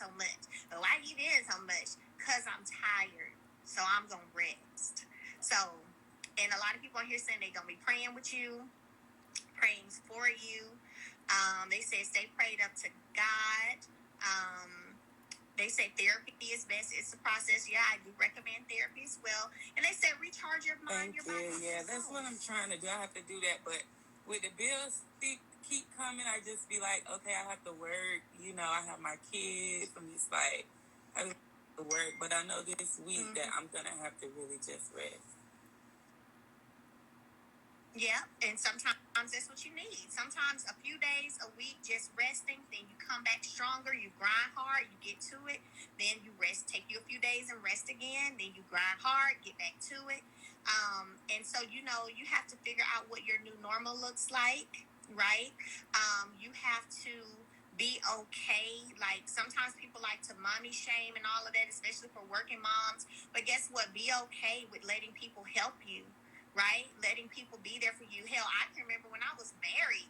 so much. But why you eating so much? Because I'm tired. So I'm going to rest. So, and a lot of people on here saying they're going to be praying with you, praying for you. They say stay prayed up to God. They say therapy is best. It's a process. Yeah, I do recommend therapy as well. And they say recharge your mind, your body. Yeah, that's what I'm trying to do. I have to do that. But with the bills keep coming, I just be like, okay, I have to work. I have my kids. I'm just like, I have to work. But I know this week that I'm going to have to really just rest. Yeah, and sometimes that's what you need. Sometimes a few days, a week, just resting. Then you come back stronger. You grind hard. You get to it. Then you rest. Take you a few days and rest again. Then you grind hard. Get back to it. And so you have to figure out what your new normal looks like, right? You have to be okay. Like sometimes people like to mommy shame and all of that, especially for working moms. But guess what? Be okay with letting people help you. Right? Letting people be there for you. Hell, I can remember when I was married,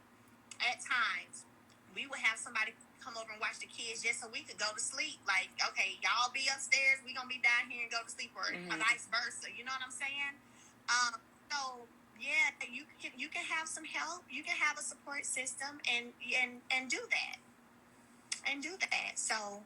at times, we would have somebody come over and watch the kids just so we could go to sleep. Like, okay, y'all be upstairs, we gonna be down here and go to sleep, or vice versa. You know what I'm saying? So yeah, you can have some help. You can have a support system and do that. And do that. So,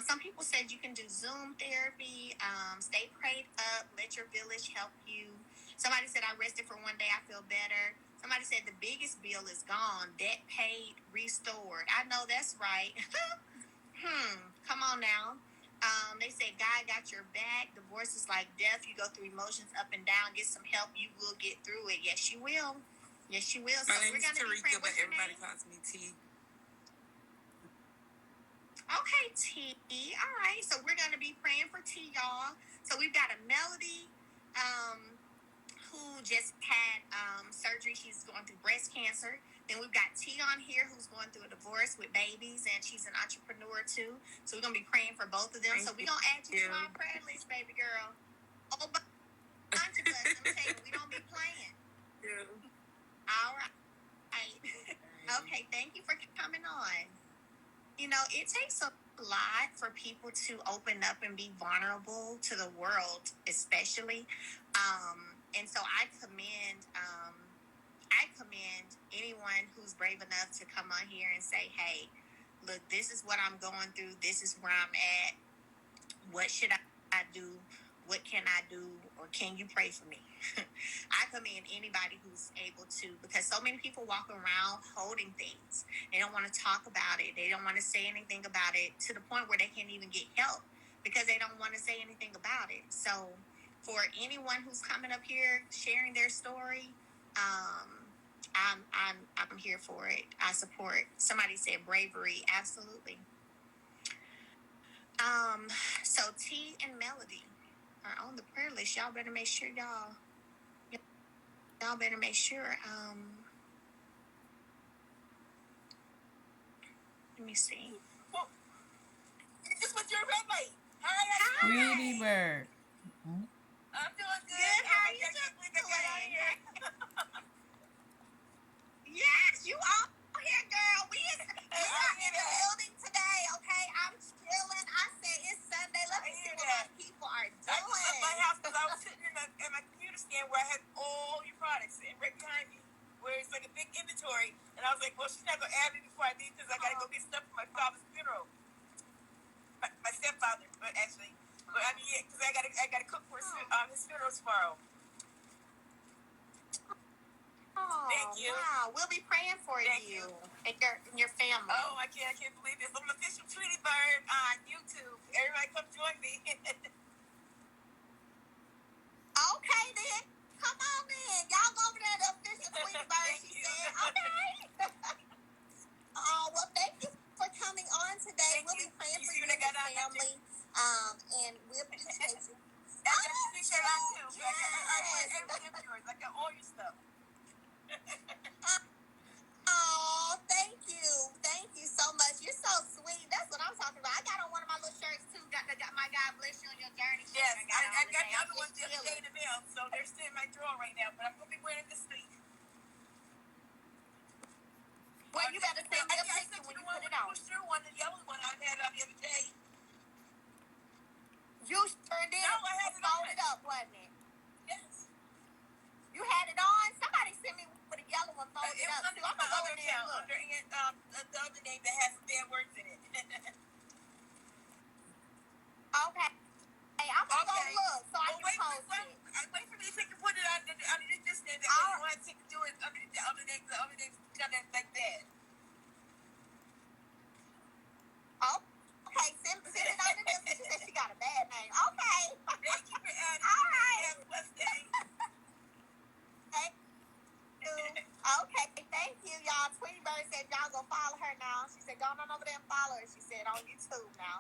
some people said you can do Zoom therapy. Stay prayed up. Let your village help you. Somebody said I rested for one day. I feel better. Somebody said the biggest bill is gone. Debt paid, restored. I know that's right. Come on now. They said God got your back. Divorce is like death. You go through emotions up and down. Get some help. You will get through it. Yes, you will. Yes, you will. My name is Tarika, but everybody calls me T. Okay, T. All right. So we're going to be praying for T, y'all. So we've got a Melody who just had surgery. She's going through breast cancer. Then we've got T on here who's going through a divorce with babies, and she's an entrepreneur too. So we're going to be praying for both of them. So we're going to add you to our prayer list, baby girl. Oh, bunch of us. Let me tell you, we don't be playing. Yeah. All right. Okay, thank you for coming on. It takes a lot for people to open up and be vulnerable to the world, especially. And so I commend anyone who's brave enough to come on here and say, hey, look, this is what I'm going through. This is where I'm at. What should I do? What can I do? Or can you pray for me? I commend anybody who's able to, because so many people walk around holding things. They don't want to talk about it. They don't want to say anything about it, to the point where they can't even get help because they don't want to say anything about it. So for anyone who's coming up here sharing their story, I'm here for it. I support. Somebody said bravery. Absolutely. So T and Melody are on the prayer list. Y'all better make sure y'all better make sure. Let me see. Well, just put your red light. Hi, Sweetie bird. I'm doing good. How are you doing? Yes, you all here, girl. We are in the building today, okay? I'm chilling. I said it's Sunday. Let me see what my people are doing. I just left my house because I was sitting in my computer stand where I had all your products and right behind me, where it's like a big inventory. And I was like, well, she's not going to add it before I leave because I got to go get stuff for my father's funeral. My stepfather, but actually. But I mean, yeah, because I got to cook for his funeral tomorrow. Oh, thank you. Wow, we'll be praying for you and your family. Oh, I can't believe this. I'm an official Tweety Bird on YouTube. Everybody come join me. Okay, then. Come on, then. Y'all go over there, the official Tweety Bird, she said. Okay. Well, thank you for coming on today. We'll be praying for you and your family. And we'll be taking. I got all your stuff. Oh, thank you. Thank you so much. You're so sweet. That's what I'm talking about. I got on one of my little shirts, too. Got my God bless you on your journey. Yes, I got the other ones the other day in the mail, so they're still in my drawer right now, but I'm going to be wearing this week. Well, you better send me a picture when you put it on. The yellow one I had the other day.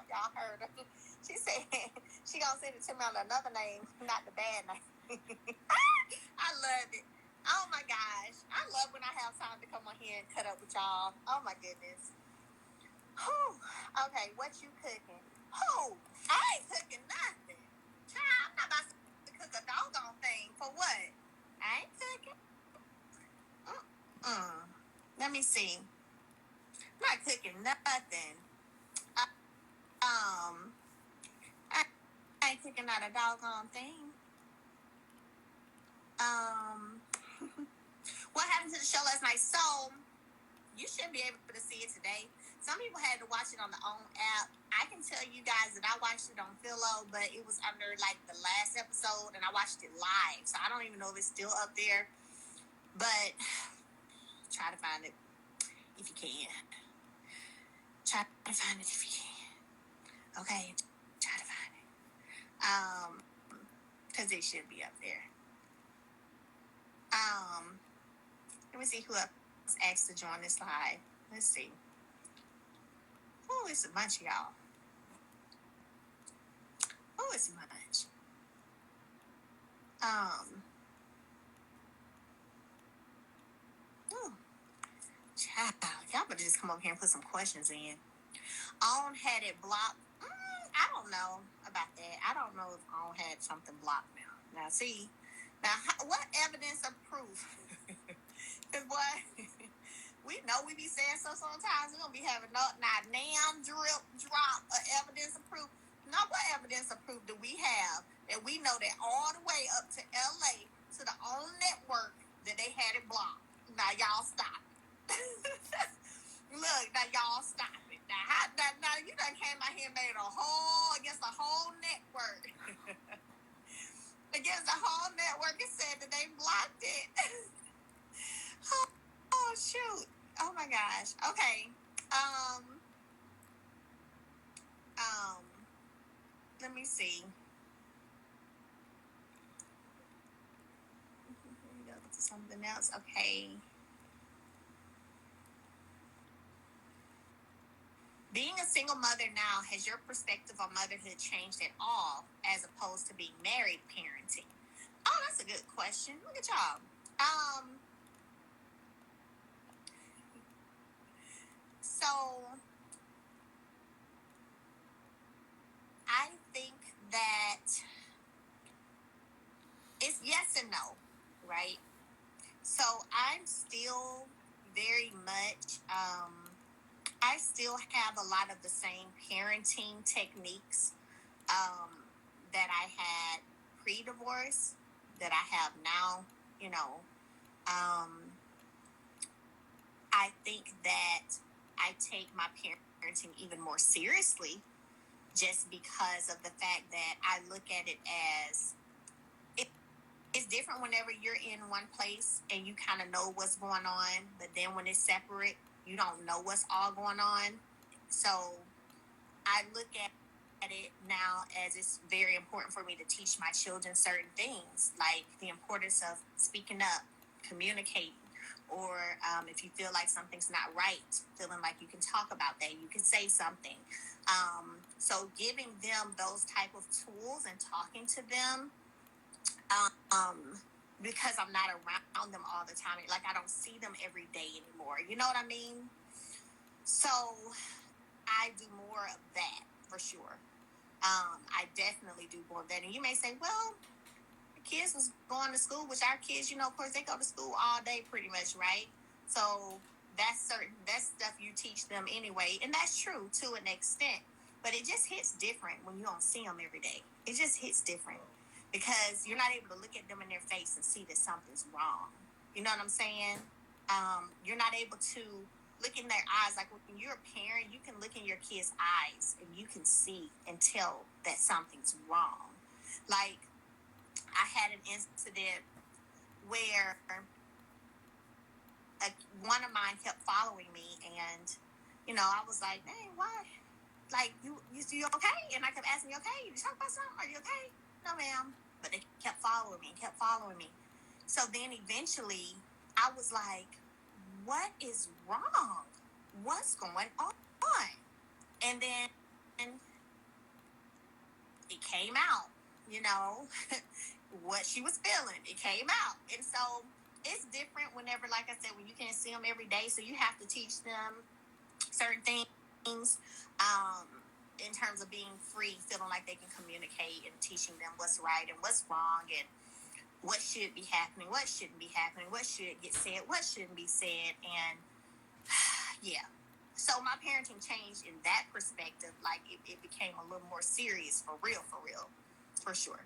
Y'all heard her. She said she gonna send it to me on another name, not the bad name. I love it. Oh my gosh. I love when I have time to come on here and cut up with y'all. Oh my goodness. Whew. Okay, what you cooking? Who? I ain't cooking nothing. Child, I'm not about to cook a doggone thing. For what? I ain't cooking. Let me see. I'm not cooking nothing. I ain't cooking not a doggone thing. What happened to the show last night? So you should be able to see it today. Some people had to watch it on their own app. I can tell you guys that I watched it on Philo, but it was under like the last episode, and I watched it live, so I don't even know if it's still up there. But try to find it if you can. Try to find it if you can. Okay, try to find it. Because it should be up there. Let me see who else asked to join this live. Let's see. Oh, it's a bunch of y'all. Oh, it's a bunch. Child, y'all better just come over here and put some questions in. On had it blocked. I don't know about that. I don't know if On had something blocked now. Now, see, what evidence of proof? Because what we know we be saying so sometimes we're gonna be having not damn drip drop of evidence of proof. Now, what evidence of proof do we have that we know that all the way up to LA to the OWN network that they had it blocked? Now y'all stop. Look, now y'all stop it. Now you done came out here and made against the whole network. Against the whole network, it said that they blocked it. Oh shoot. Oh my gosh. Okay. Let me see. Go to something else. Okay. Being a single mother now, has your perspective on motherhood changed at all as opposed to being married parenting? Oh, that's a good question. Look at y'all. So I think that it's yes and no, right? So I'm still very much, I still have a lot of the same parenting techniques that I had pre-divorce that I have now, you know. I think that I take my parenting even more seriously just because of the fact that I look at it as it's different whenever you're in one place and you kind of know what's going on, but then when it's separate, you don't know what's all going on. So I look at it now as it's very important for me to teach my children certain things, like the importance of speaking up, communicating, or if you feel like something's not right, feeling like you can talk about that, you can say something. So giving them those type of tools and talking to them, because I'm not around them all the time. Like I don't see them every day anymore. You know what I mean? So I do more of that for sure. I definitely do more of that. And you may say, well, the kids was going to school, which our kids, of course, they go to school all day pretty much, right? So that's stuff you teach them anyway. And that's true to an extent. But it just hits different when you don't see them every day. It just hits different because you're not able to look at them in their face and see that something's wrong. You know what I'm saying? You're not able to look in their eyes. Like when you're a parent, you can look in your kid's eyes and you can see and tell that something's wrong. Like I had an incident where one of mine kept following me, and I was like, "Dang, why? Like you okay?" And I kept asking, "You okay? You talk about something? Are you okay?" "No, ma'am." But they kept following me and kept following me. So then eventually, I was like, "What is wrong? What's going on?" And then came out, you know, what she was feeling. It came out. And so it's different whenever, like I said, when you can't see them every day. So you have to teach them certain things in terms of being free, feeling like they can communicate, and teaching them what's right and what's wrong, and what should be happening, what shouldn't be happening, what should get said, what shouldn't be said. And yeah. So my parenting changed in that perspective. Like it became a little more serious, for real, for sure.